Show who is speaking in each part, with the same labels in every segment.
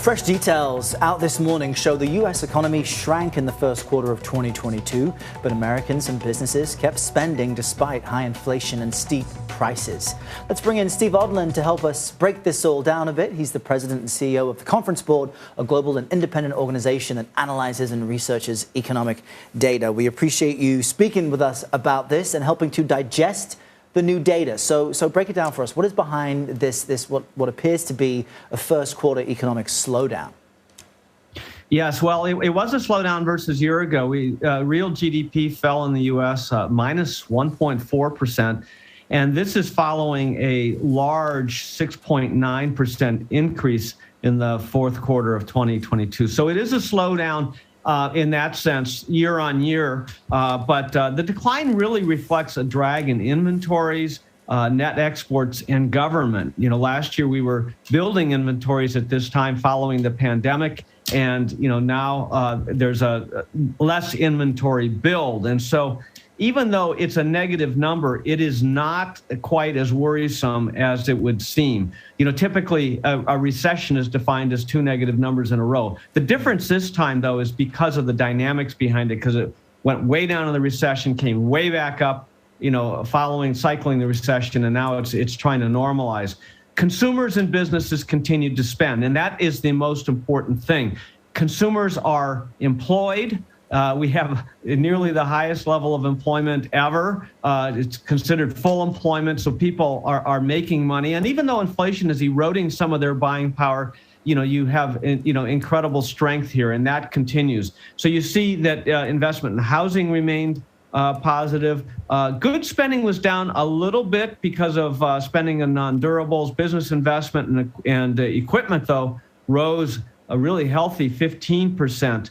Speaker 1: Fresh details out this morning show the U.S. economy shrank in the first quarter of 2022, but Americans and businesses kept spending despite high inflation and steep prices. Let's bring in Steve Odland to help us break this all down a bit. He's the president and CEO of the Conference Board, a global and independent organization that analyzes and researches economic data. We appreciate you speaking with us about this and helping to digest the new data. So break it down for us. What is behind this what appears to be a first quarter economic slowdown?
Speaker 2: Yes, well, it was a slowdown versus a year ago. Real GDP fell in the U.S. Minus 1.4%. And this is following a large 6.9% increase in the fourth quarter of 2022. So it is a slowdown in that sense, year on year. But the decline really reflects a drag in inventories, net exports, and government. You know, last year we were building inventories at this time following the pandemic. And, you know, now there's a less inventory build. And so even though it's a negative number, it is not quite as worrisome as it would seem. You know, typically a recession is defined as two negative numbers in a row. The difference this time, though, is because of the dynamics behind it, because it went way down in the recession, came way back up, you know, cycling the recession, and now it's trying to normalize. Consumers and businesses continued to spend, and that is the most important thing. Consumers are employed. We have nearly the highest level of employment ever. It's considered full employment, so people are making money. And even though inflation is eroding some of their buying power, you know, you have incredible strength here, and that continues. So you see that investment in housing remained positive. Goods spending was down a little bit because of spending on non-durables. Business investment and equipment, though, rose a really healthy 15%.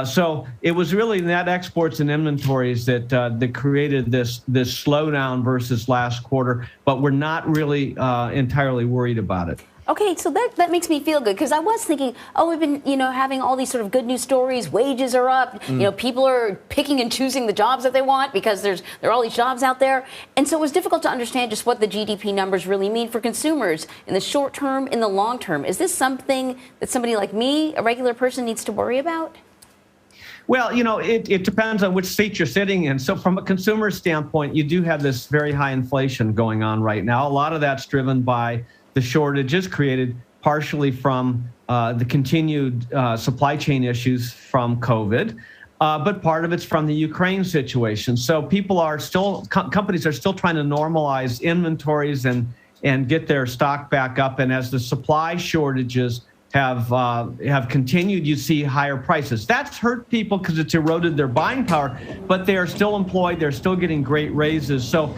Speaker 2: So it was really net exports and inventories that created this slowdown versus last quarter, but we're not really entirely worried about it.
Speaker 3: Okay, so that makes me feel good, because I was thinking, oh, we've been, having all these sort of good news stories. Wages are up. People are picking and choosing the jobs that they want because there are all these jobs out there. And so it was difficult to understand just what the GDP numbers really mean for consumers in the short term, in the long term. Is this something that somebody like me, a regular person, needs to worry about?
Speaker 2: Well, it depends on which seat you're sitting in. So from a consumer standpoint, you do have this very high inflation going on right now. A lot of that's driven by the shortages created partially from the continued supply chain issues from COVID, but part of it's from the Ukraine situation. So companies are still trying to normalize inventories and get their stock back up. And as the supply shortages have continued, you see higher prices. That's hurt people because it's eroded their buying power, but they are still employed. They're still getting great raises. So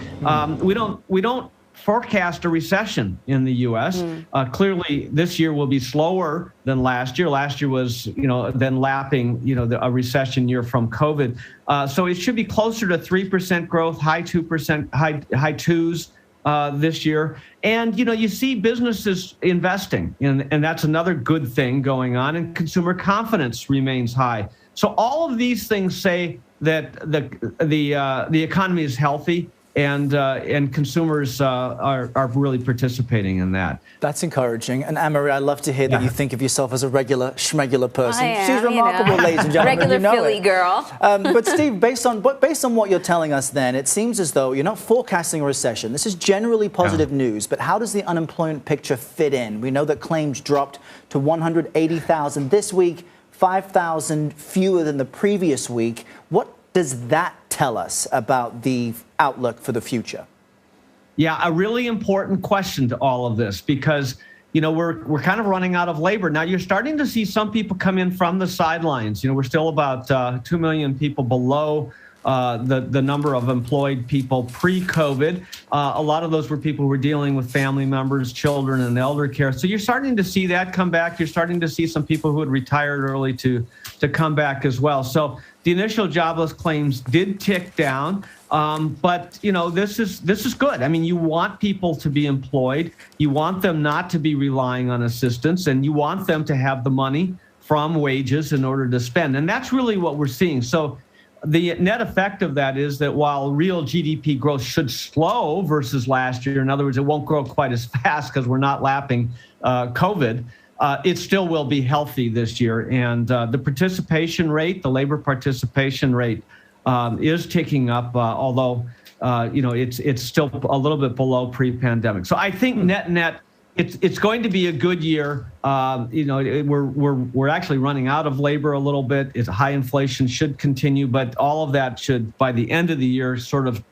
Speaker 2: we don't forecast a recession in the U.S. Clearly, this year will be slower than last year. Last year was, then lapping, a recession year from COVID. So it should be closer to 3% growth, high 2%, high twos this year. And, you see businesses investing, and that's another good thing going on. And consumer confidence remains high. So all of these things say that the economy is healthy. And consumers are really participating in that.
Speaker 1: That's encouraging. And Anne-Marie, I love to hear that you think of yourself as a regular schmegular person.
Speaker 3: I am,
Speaker 1: She's remarkable, ladies and gentlemen.
Speaker 3: Regular Philly girl.
Speaker 1: But Steve, based on what you're telling us then, it seems as though you're not forecasting a recession. This is generally positive news, but how does the unemployment picture fit in? We know that claims dropped to 180,000 this week, 5,000 fewer than the previous week. What does that tell us about the outlook for the future?
Speaker 2: Yeah, a really important question to all of this, because we're kind of running out of labor. Now you're starting to see some people come in from the sidelines. We're still about 2 million people below the number of employed people pre-COVID. A lot of those were people who were dealing with family members, children, and elder care. So you're starting to see that come back. You're starting to see some people who had retired early to come back as well. So the initial jobless claims did tick down, but this is good. I mean, you want people to be employed, you want them not to be relying on assistance, and you want them to have the money from wages in order to spend, and that's really what we're seeing. So the net effect of that is that while real GDP growth should slow versus last year, in other words, it won't grow quite as fast because we're not lapping COVID. it still will be healthy this year. And the participation rate, the labor participation rate, is ticking up, although it's still a little bit below pre-pandemic. So I think net, it's going to be a good year. We're actually running out of labor a little bit. It's high inflation should continue, but all of that should, by the end of the year, sort of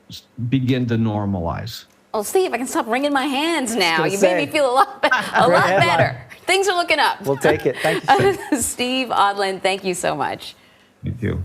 Speaker 2: begin to normalize.
Speaker 3: Well, Steve, I can stop wringing my hands now. You made me feel a lot better. Things are looking up.
Speaker 1: We'll take it. Thank you, Steve.
Speaker 3: Steve Odland, thank you so much.
Speaker 2: Thank you.